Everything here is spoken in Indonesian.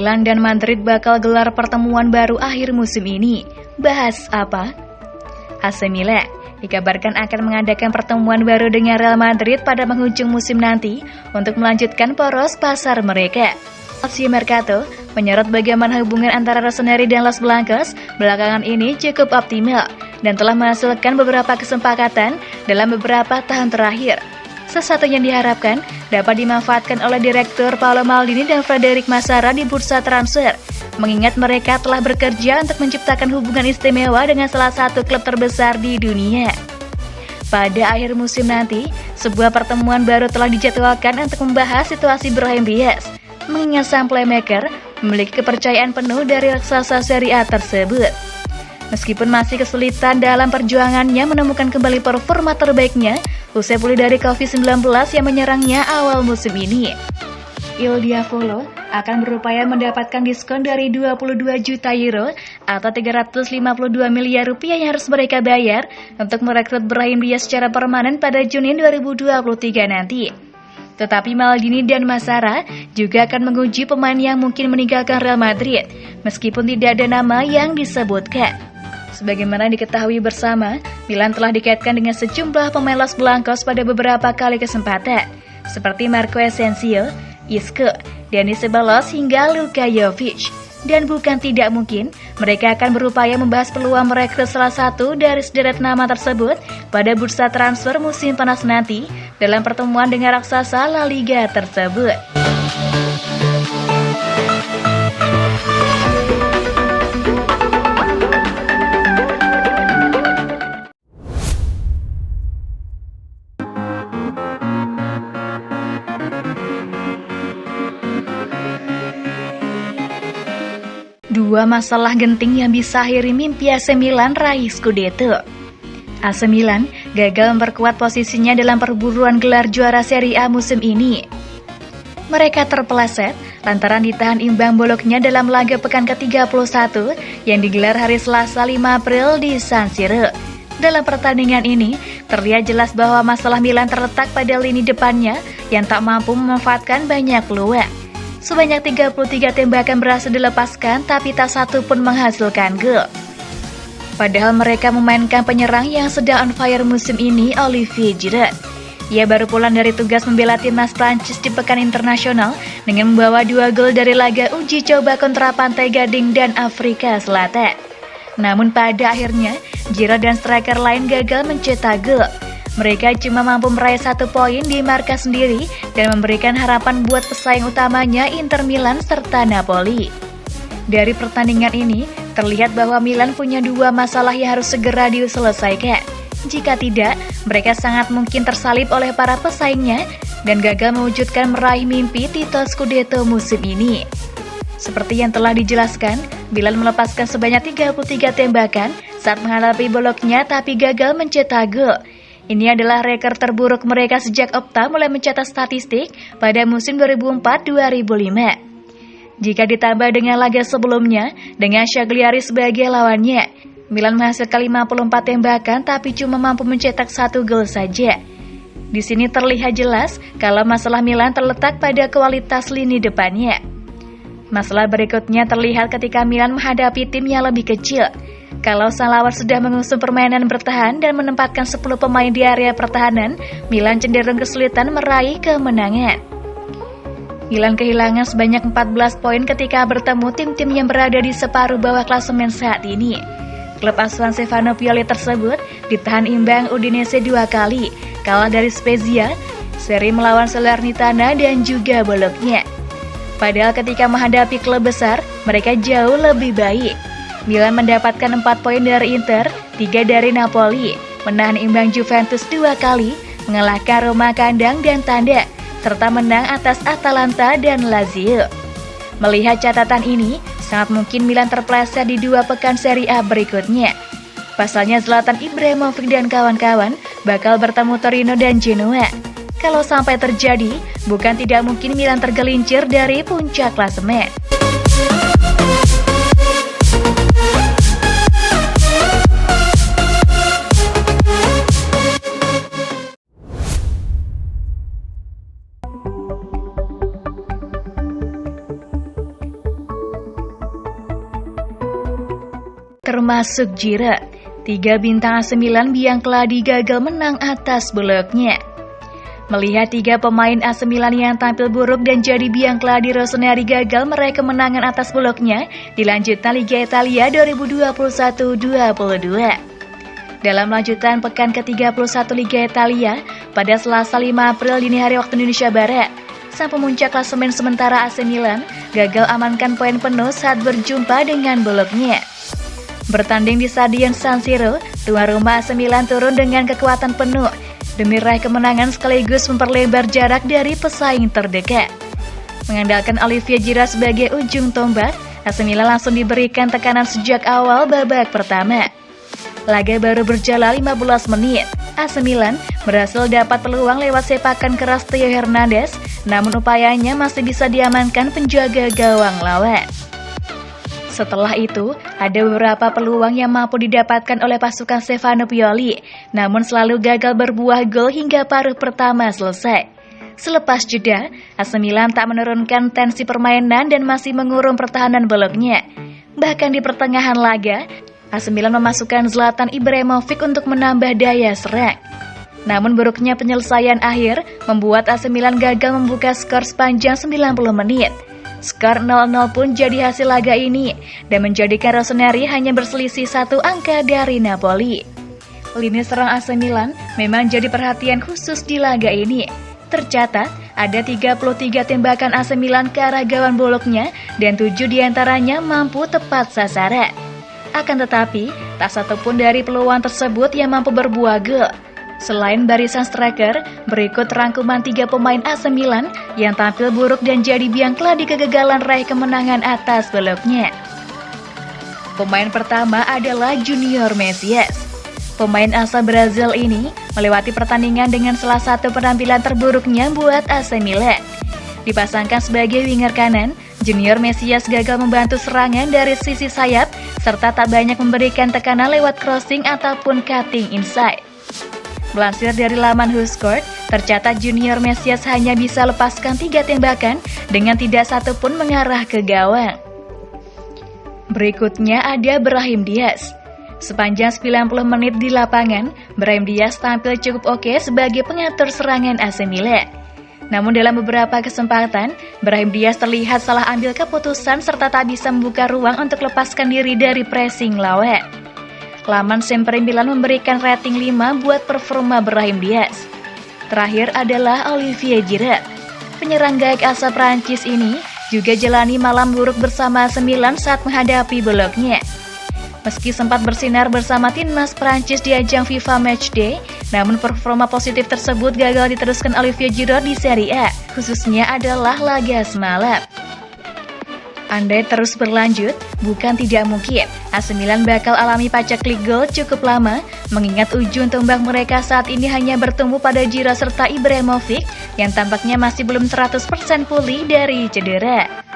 Milan dan Madrid bakal gelar pertemuan baru akhir musim ini. Bahas apa? AC Milan dikabarkan akan mengadakan pertemuan baru dengan Real Madrid pada penghujung musim nanti untuk melanjutkan poros pasar mereka. Calcio Mercato menyorot bagaimana hubungan antara Rossoneri dan Los Blancos belakangan ini cukup optimal dan telah menghasilkan beberapa kesepakatan dalam beberapa tahun terakhir. Sesuatu yang diharapkan dapat dimanfaatkan oleh Direktur Paolo Maldini dan Frederic Massara di bursa transfer, mengingat mereka telah bekerja untuk menciptakan hubungan istimewa dengan salah satu klub terbesar di dunia. Pada akhir musim nanti, sebuah pertemuan baru telah dijadwalkan untuk membahas situasi Brahim Diaz, mengingat sang playmaker memiliki kepercayaan penuh dari raksasa Serie A tersebut. Meskipun masih kesulitan dalam perjuangannya menemukan kembali performa terbaiknya usai pulih dari COVID-19 yang menyerangnya awal musim ini, Il Diavolo akan berupaya mendapatkan diskon dari 22 juta euro atau 352 miliar rupiah yang harus mereka bayar untuk merekrut Brahim Diaz secara permanen pada Juni 2023 nanti. Tetapi Maldini dan Massara juga akan menguji pemain yang mungkin meninggalkan Real Madrid, meskipun tidak ada nama yang disebutkan. Sebagaimana diketahui bersama, Milan telah dikaitkan dengan sejumlah pemain Los Blancos pada beberapa kali kesempatan, seperti Marco Asensio, Isco, Dani Ceballos hingga Luka Jovic. Dan bukan tidak mungkin, mereka akan berupaya membahas peluang merekrut salah satu dari sederet nama tersebut pada bursa transfer musim panas nanti dalam pertemuan dengan raksasa La Liga tersebut. Dua masalah genting yang bisa akhiri mimpi AC Milan raih Scudetto. AC Milan gagal memperkuat posisinya dalam perburuan gelar juara Serie A musim ini. Mereka terpeleset lantaran ditahan imbang Bologna dalam laga pekan ke-31 yang digelar hari Selasa 5 April di San Siro. Dalam pertandingan ini, terlihat jelas bahwa masalah Milan terletak pada lini depannya yang tak mampu memanfaatkan banyak peluang. Sebanyak 33 tembakan berhasil dilepaskan, tapi tak satu pun menghasilkan gol. Padahal mereka memainkan penyerang yang sedang on fire musim ini, Olivier Giroud. Ia baru pulang dari tugas membela timnas Prancis di pekan internasional dengan membawa 2 gol dari laga uji coba kontra Pantai Gading dan Afrika Selatan. Namun pada akhirnya, Giroud dan striker lain gagal mencetak gol. Mereka cuma mampu meraih 1 poin di markas sendiri dan memberikan harapan buat pesaing utamanya Inter Milan serta Napoli. Dari pertandingan ini, terlihat bahwa Milan punya 2 masalah yang harus segera diselesaikan. Jika tidak, mereka sangat mungkin tersalib oleh para pesaingnya dan gagal mewujudkan meraih mimpi titel Scudetto musim ini. Seperti yang telah dijelaskan, Milan melepaskan sebanyak 33 tembakan saat menghadapi Bologna tapi gagal mencetak gol. Ini adalah rekor terburuk mereka sejak Opta mulai mencatat statistik pada musim 2004-2005. Jika ditambah dengan laga sebelumnya, dengan Shagliari sebagai lawannya, Milan menghasilkan 54 tembakan tapi cuma mampu mencetak 1 gol saja. Di sini terlihat jelas kalau masalah Milan terletak pada kualitas lini depannya. Masalah berikutnya terlihat ketika Milan menghadapi tim yang lebih kecil. Kalau sang lawan sudah mengusung permainan bertahan dan menempatkan 10 pemain di area pertahanan, Milan cenderung kesulitan meraih kemenangan. Milan kehilangan sebanyak 14 poin ketika bertemu tim-tim yang berada di separuh bawah klasemen saat ini. Klub asuhan Stefano Pioli tersebut ditahan imbang Udinese 2 kali, kalah dari Spezia, seri melawan Salernitana dan juga Bologna. Padahal ketika menghadapi klub besar, mereka jauh lebih baik. Milan mendapatkan 4 poin dari Inter, 3 dari Napoli, menahan imbang Juventus 2 kali, mengalahkan Roma kandang dan tanda, serta menang atas Atalanta dan Lazio. Melihat catatan ini, sangat mungkin Milan terpleset di 2 pekan Serie A berikutnya. Pasalnya Zlatan Ibrahimovic dan kawan-kawan bakal bertemu Torino dan Genoa. Kalau sampai terjadi, bukan tidak mungkin Milan tergelincir dari puncak klasemen. termasuk Giroud. 3 bintang AC Milan Biang Keladi gagal menang atas Bologna. Melihat 3 pemain AC Milan yang tampil buruk dan jadi biang keladi, Rossoneri gagal meraih kemenangan atas Bologna di lanjutan Liga Italia 2021-22. Dalam lanjutan pekan ke-31 Liga Italia, pada Selasa 5 April dini hari waktu Indonesia Barat, sang pemuncak klasemen sementara AC Milan gagal amankan poin penuh saat berjumpa dengan Bologna. Bertanding di Stadion San Siro, tuan rumah AC Milan turun dengan kekuatan penuh demi raih kemenangan sekaligus memperlebar jarak dari pesaing terdekat. Mengandalkan Olivier Giroud sebagai ujung tombak, AC Milan langsung diberikan tekanan sejak awal babak pertama. Laga baru berjalan 15 menit, AC Milan berhasil dapat peluang lewat sepakan keras Theo Hernandez, namun upayanya masih bisa diamankan penjaga gawang lawan. Setelah itu, ada beberapa peluang yang mampu didapatkan oleh pasukan Stefano Pioli, namun selalu gagal berbuah gol hingga paruh pertama selesai. Selepas jeda, AC Milan tak menurunkan tensi permainan dan masih mengurung pertahanan Bologna. Bahkan di pertengahan laga, AC Milan memasukkan Zlatan Ibrahimovic untuk menambah daya serang. Namun buruknya penyelesaian akhir membuat AC Milan gagal membuka skor sepanjang 90 menit. Skor 0-0 pun jadi hasil laga ini dan menjadikan Rossoneri hanya berselisih 1 angka dari Napoli. Lini serang AC Milan memang jadi perhatian khusus di laga ini. Tercatat ada 33 tembakan AC Milan ke arah gawang Bologna dan 7 diantaranya mampu tepat sasaran. Akan tetapi, tak satupun dari peluang tersebut yang mampu berbuah gol. Selain barisan striker, berikut rangkuman 3 pemain AC Milan yang tampil buruk dan jadi biang keladi kegagalan raih kemenangan atas Bologna. Pemain pertama adalah Junior Mesias. Pemain asal Brazil ini melewati pertandingan dengan salah satu penampilan terburuknya buat AC Milan. Dipasangkan sebagai winger kanan, Junior Mesias gagal membantu serangan dari sisi sayap serta tak banyak memberikan tekanan lewat crossing ataupun cutting inside. Melansir dari laman WhoScored, tercatat Junior Mesias hanya bisa lepaskan 3 tembakan dengan tidak satu pun mengarah ke gawang. Berikutnya ada Brahim Diaz. Sepanjang 90 menit di lapangan, Brahim Diaz tampil cukup oke sebagai pengatur serangan AC Milan. Namun dalam beberapa kesempatan, Brahim Diaz terlihat salah ambil keputusan serta tak bisa membuka ruang untuk lepaskan diri dari pressing lawan. Laman Sempre Milan memberikan rating 5 buat performa Brahim Diaz. Terakhir adalah Olivier Giroud. Penyerang gaek asal Prancis ini juga jalani malam buruk bersama AC Milan saat menghadapi Bologna. Meski sempat bersinar bersama timnas Prancis di ajang FIFA Matchday, namun performa positif tersebut gagal diteruskan Olivier Giroud di Serie A, khususnya adalah laga semalam. Andai terus berlanjut, bukan tidak mungkin AC Milan bakal alami paceklik gol cukup lama, mengingat ujung tombak mereka saat ini hanya bertumbuh pada Giroud serta Ibrahimovic yang tampaknya masih belum 100% pulih dari cedera.